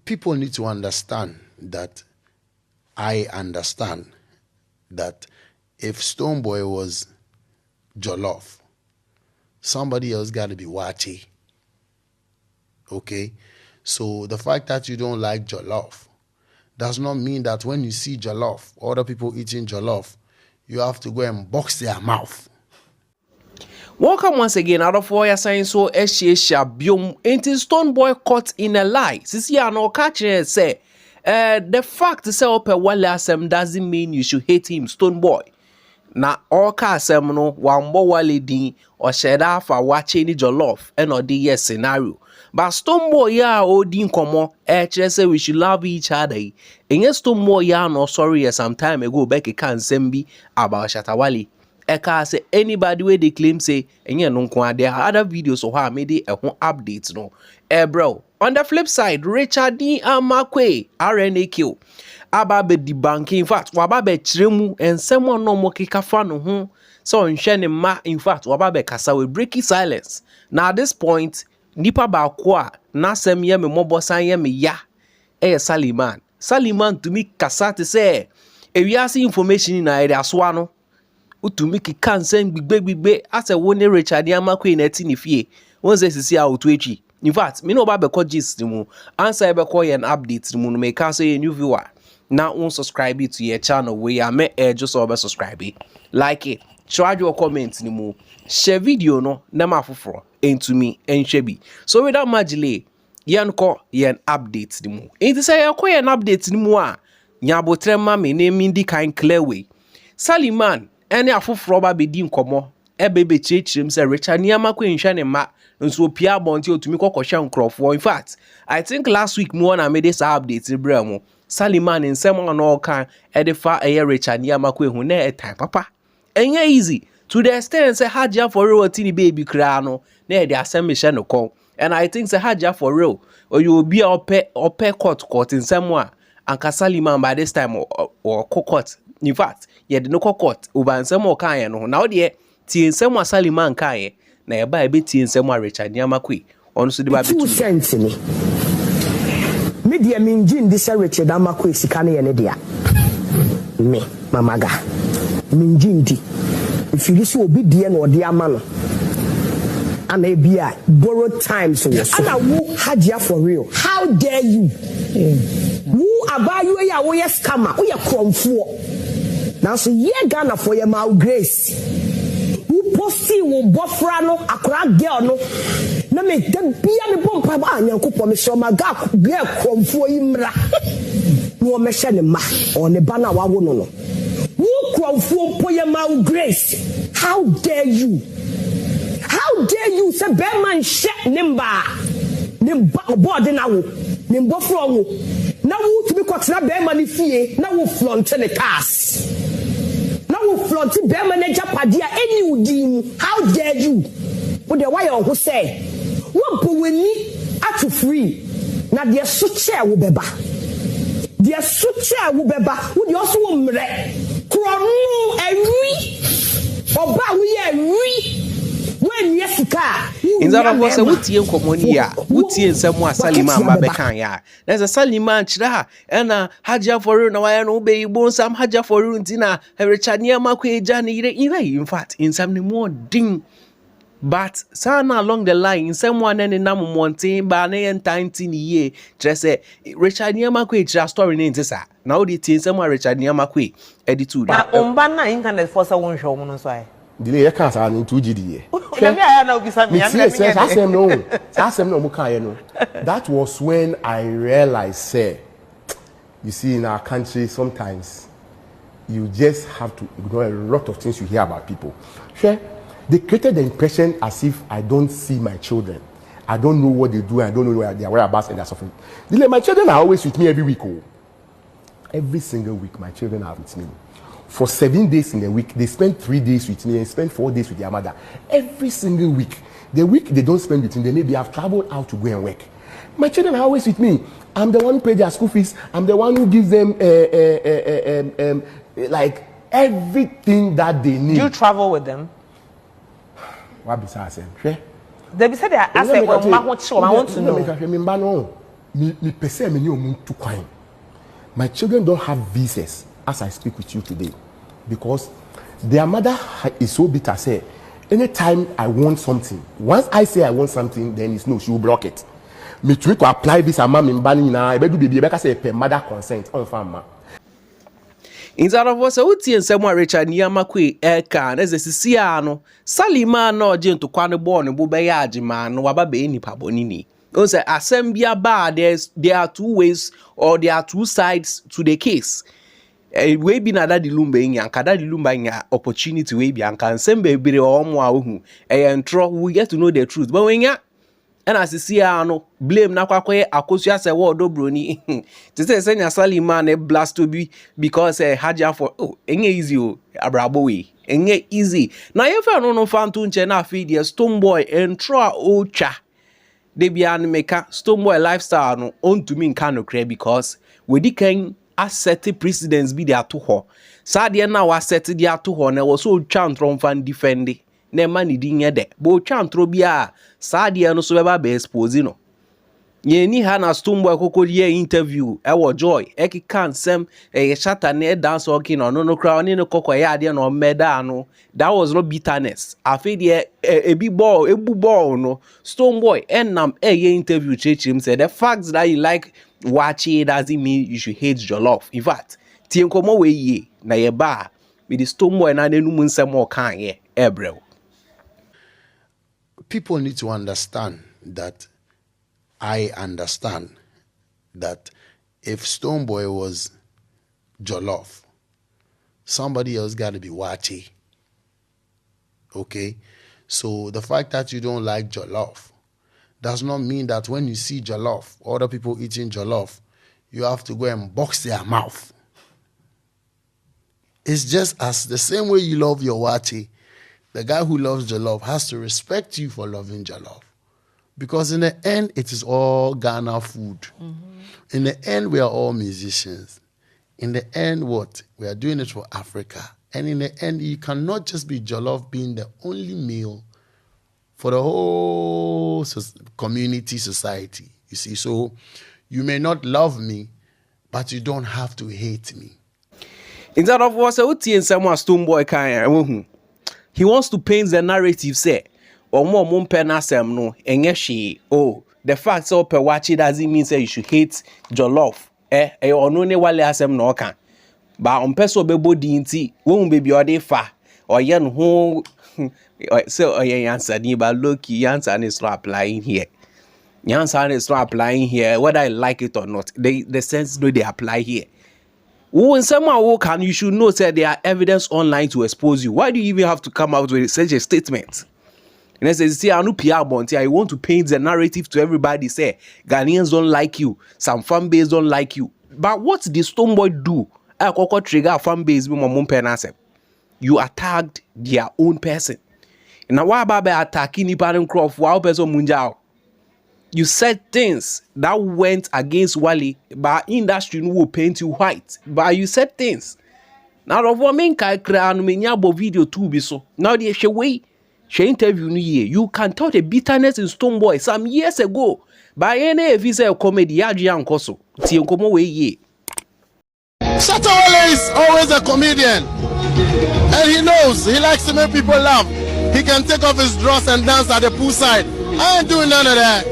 people need to understand that I understand that if Stonebwoy was jollof, somebody else got to be watchy. Okay? So the fact that you don't like jollof does not mean that when you see jollof, other people eating jollof, you have to go and box their mouth. Welcome once again. Out of all your saying so, biom into Stonebwoy caught in a lie. Sisi no catching say, the fact say ope wale asem doesn't mean you should hate him. Stonebwoy. Na all asem no wambo wale din or sheda for watching jollof and or the yes scenario. But Stonebwoy ya odin komo say we should love each other. And yes, Stonebwoy ya no sorry some time ago back can sembi about Shatawale. Eka say anybody where they claim say enye no nko there are other videos so how made a whole updates no. Bro, on the flip side, Richard Amakwe RNAQ aba be debunking. In fact, waba be chiremu and someone no mo keka fa no ho so nhwe ma. In fact, waba be kasa we breaking silence. Now at this point, nipa ba kwa na sem ye me mobosan ye me ya Saliman to me kasa te say ewiase information na ere asoa no utumi ki kansen gbigbe ase wo ne Richard Amakwe na ti ni fie won se sisi a otu echi. In fact me no ba be ko gist mu answer be ko yen update mu no me ka say new viewer now won subscribe to your channel we ya me just over subscribe like it try your comment ni mu share video no na ma foforo into me enhwe bi so without much delay yen ko yen update ni mu enti say yen ko yen update ni mu a nya botre ma me na mi ndi kan clear way Saliman ene afoforo ba be di nkomo ebebe chechirem say Richard Amakwe nhwe ne ma nso pia bonti otumi kokosha nkrofo. In fact I think last week mo na made this update bramo Saliman nsem on all kan edifa Richard Amakwe hu na time papa enye easy to the extent say Haja for real tini baby kra no na e dey asem no kon. And I think say Haja for real or you will be ope court nsem a anka Saliman by this time or court. In fact ye de no court over nsem o kan no na de tie nsem Saliman kan na eba ebe tie nsem Richard Amakwe on so de ba betu sense ni media minjin di say Richard Amakwe sika na ye ne dia me mamaga minjin di if you so obi die na odi ama no ana ebia borrowed times so ana wo Haja for real how dare you who abayu ya wo yes scammer wo ye kromfo now so ye Ghana for your mal grace who posting wo bofra no akora girl no na me da bia me bompa ba anyankopɔ me so ma ga bia kromfo imra no me hye ne ma o ne ba na wa wo no no wo kromfo po your mal grace how dare you say be man hye nimba board na wo nimbo fro wo na wo to be kwatena be man fie na wo flaunt the cars na wo flaunt be manager padia any udin how dare you wo de why who say wo po weni atu free na de so chair wo beba wo de also wo mre kronu ewi oba wo ye ewi when yesika inzara vosa wutie nkomoni ya wutie nsemu Saliman ba be kan ya na Saliman chira na Haja for real na waya no be igbo nsam Haja for real ntina Richard Amakwe eja ne ire in fact insam ne more ding but sana along the line nsemu anene na momonten ba na yentanti ni ye kire se Richard Amakwe chira story ne ntisa na odi tie nsemu Richard Amakwe editu da omba na internet for sa won hwo no so ai Delay your cancer and 2GD. That was when I realized, say, you see, in our country, sometimes you just have to ignore a lot of things you hear about people. Sure, they created the impression as if I don't see my children. I don't know what they do, I don't know where their whereabouts and they're suffering. Delay, my children are always with me every week. Oh. Every single week, my children are with me. For 7 days in a week, they spend 3 days with me and spend 4 days with their mother. Every single week. The week they don't spend with me, they maybe have traveled out to go and work. My children are always with me. I'm the one who pays their school fees. I'm the one who gives them like everything that they need. Do you travel with them? What besides them? They be said they are asking, well, I want to know. me pese me ni omu to kwine. My children don't have visas as I speak with you today because their mother is so bitter. Say, anytime I want something, once I say I want something, then it's no, she will block it. Me try to apply this amount in banning now. I better be because say per mother consent on farmer. Instead of us, uti and someone Richard Niamakwe Eka, as a Siciano, Salima no gentle quando born and bubayaji man, no ababe any pabonini. Also, assembia bar, there are two ways or there are two sides to the case. We be na daddy lumba in yanka, daddy lumba in opportunity we be and can send baby or more and tro we get to know the truth. But when ya and as see ano blame na kwakwe akosia se wo do broni to say senya Salima e blast to be because haja for enye easy o abrabo we enye easy na ye fa no fantu nche na afi the Stonebwoy entro ocha de bia no meka Stonebwoy lifestyle no on to me nka no kra because we di kan asset precedents bi dey ato ho sa de na wa set dey ato ho na wo so twa ntro fan defend na ma ni di nye de bo twa ntro bia sa de no so beba be expose no ye ni ha na Stonebwoy kokodiye interview e wo joy e ki kan sem e shatter na dance okay no kra oni no kokoya de no meda no that was no bitterness afi de ebu ball no Stonebwoy enam ye interview chechim said the fact that you like watching doesn't mean you should hate jollof. In fact, tienkomo we ye na ye ba with the Stonebwoy na nenu nsem o kan ye ebrel. People need to understand that I understand that if Stonebwoy was jollof, somebody else got to be watching. Okay? So the fact that you don't like jollof does not mean that when you see jollof, other people eating jollof, you have to go and box their mouth. It's just as the same way you love your wachi, the guy who loves jollof has to respect you for loving jollof. Because in the end, it is all Ghana food. Mm-hmm. In the end, we are all musicians. In the end, what? We are doing it for Africa. And in the end, you cannot just be jollof being the only meal for the whole community, society. You see, so you may not love me, but you don't have to hate me. Instead of what Stonebwoy can, he wants to paint the narrative, say, or more mumpenasem no, enyeshi, oh, the fact so per watching doesn't mean say you should hate jollof, or no ne wale asem no can. But on peso bebo dinti, won't be ode fa, or yen who. So answer ni but look, answer is not applying here. Answer is not applying here, whether I like it or not. The sense no they apply here. When someone who can, you should know that there are evidence online to expose you. Why do you even have to come out with such a statement? And as I say, I want to paint the narrative to everybody. Say Ghanaians don't like you, some fan base don't like you. But what did Stonebwoy do? I could trigger a fan base with my mom penasem. You attacked their own person. Now why about attacking Nipanem Croft? Wow, person munjao. You said things that went against Wally, but industry will paint you white. But you said things. Now of woman can create video too be so. Now the way she interview new year. You can tell the bitterness in Stonebwoy some years ago. By any if he say comedy, Yaji and Koso. Tienkomo way ye. Shatawale is always a comedian. And he knows, he likes to make people laugh. He can take off his dress and dance at the poolside. I ain't doing none of that.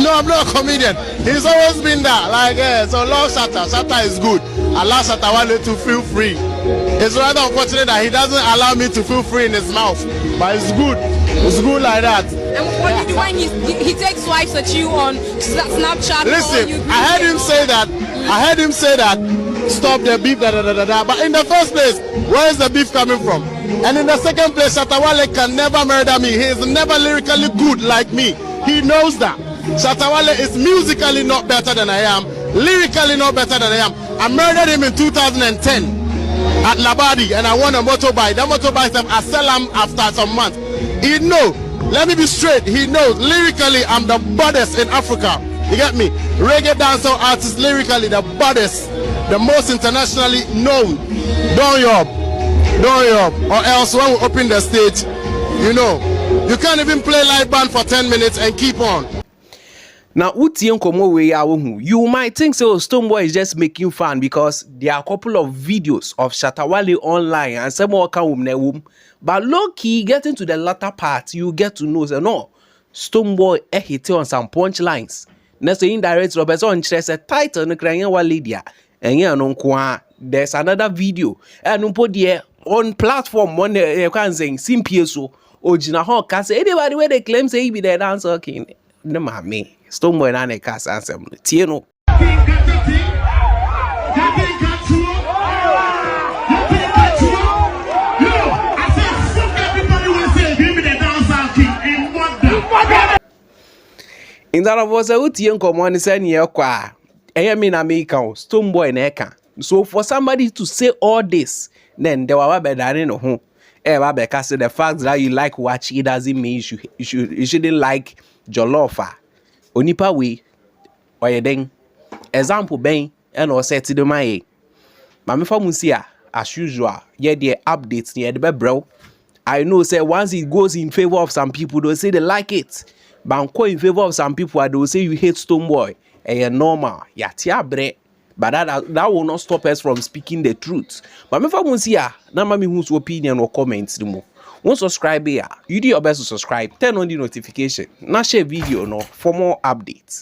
No, I'm not a comedian. He's always been there. Like, so love Shatta. Shatta is good. Allow Shatawale to feel free. It's rather unfortunate that he doesn't allow me to feel free in his mouth. But it's good. It's good like that. And what do you do when he takes swipes at you on Snapchat? Listen, I heard him say that. I heard him say that. Stop the beef, da. But in the first place, where is the beef coming from? And in the second place, Shatawale can never murder me. He is never lyrically good like me. He knows that. Shatawale is musically not better than I am, lyrically not better than I am. I murdered him in 2010 at Labadi, and I won a motorbike. That motorbike, I sell him after some months. He knows. Let me be straight. He knows lyrically I'm the baddest in Africa. You get me? Reggae dancehall artist, lyrically the baddest, the most internationally known. Don't yob, or else when we open the stage, you know, you can't even play live band for 10 minutes and keep on. Now, you might think so Stonebwoy is just making fun because there are a couple of videos of Shatawale online and some more come. But low-key, getting to the latter part, you get to know, so no, Stonebwoy hit on some punchlines. Next indirect Robertson says a title no crying wa Lydia. And yeah, no there's another video. And put there on platform one you can say simple so Ojina Hawk can say anybody where they claim say he be the dancer king. No mommy. Stonebwoy na ne cast answer. Tieno. In that was a young common saying, yeah, I am in America, Stonebwoy neka. So for somebody to say all this, then there were better than home. Because the fact that you like watch it doesn't mean you shouldn't like Jollofa. Onipa way, or ye ding. Example ben, and or set to the my. Mami for Musia, as usual, yeah, the updates near the bro. I know, say once it goes in favor of some people, they'll say they like it. But in favor of some people, they will say you hate Stonebwoy. And you're normal. Yeah, bre. But that will not stop us from speaking the truth. But if I want to see whose opinion or comments the more. Won't subscribe here. You do your best to subscribe. Turn on the notification. Now share video for more updates.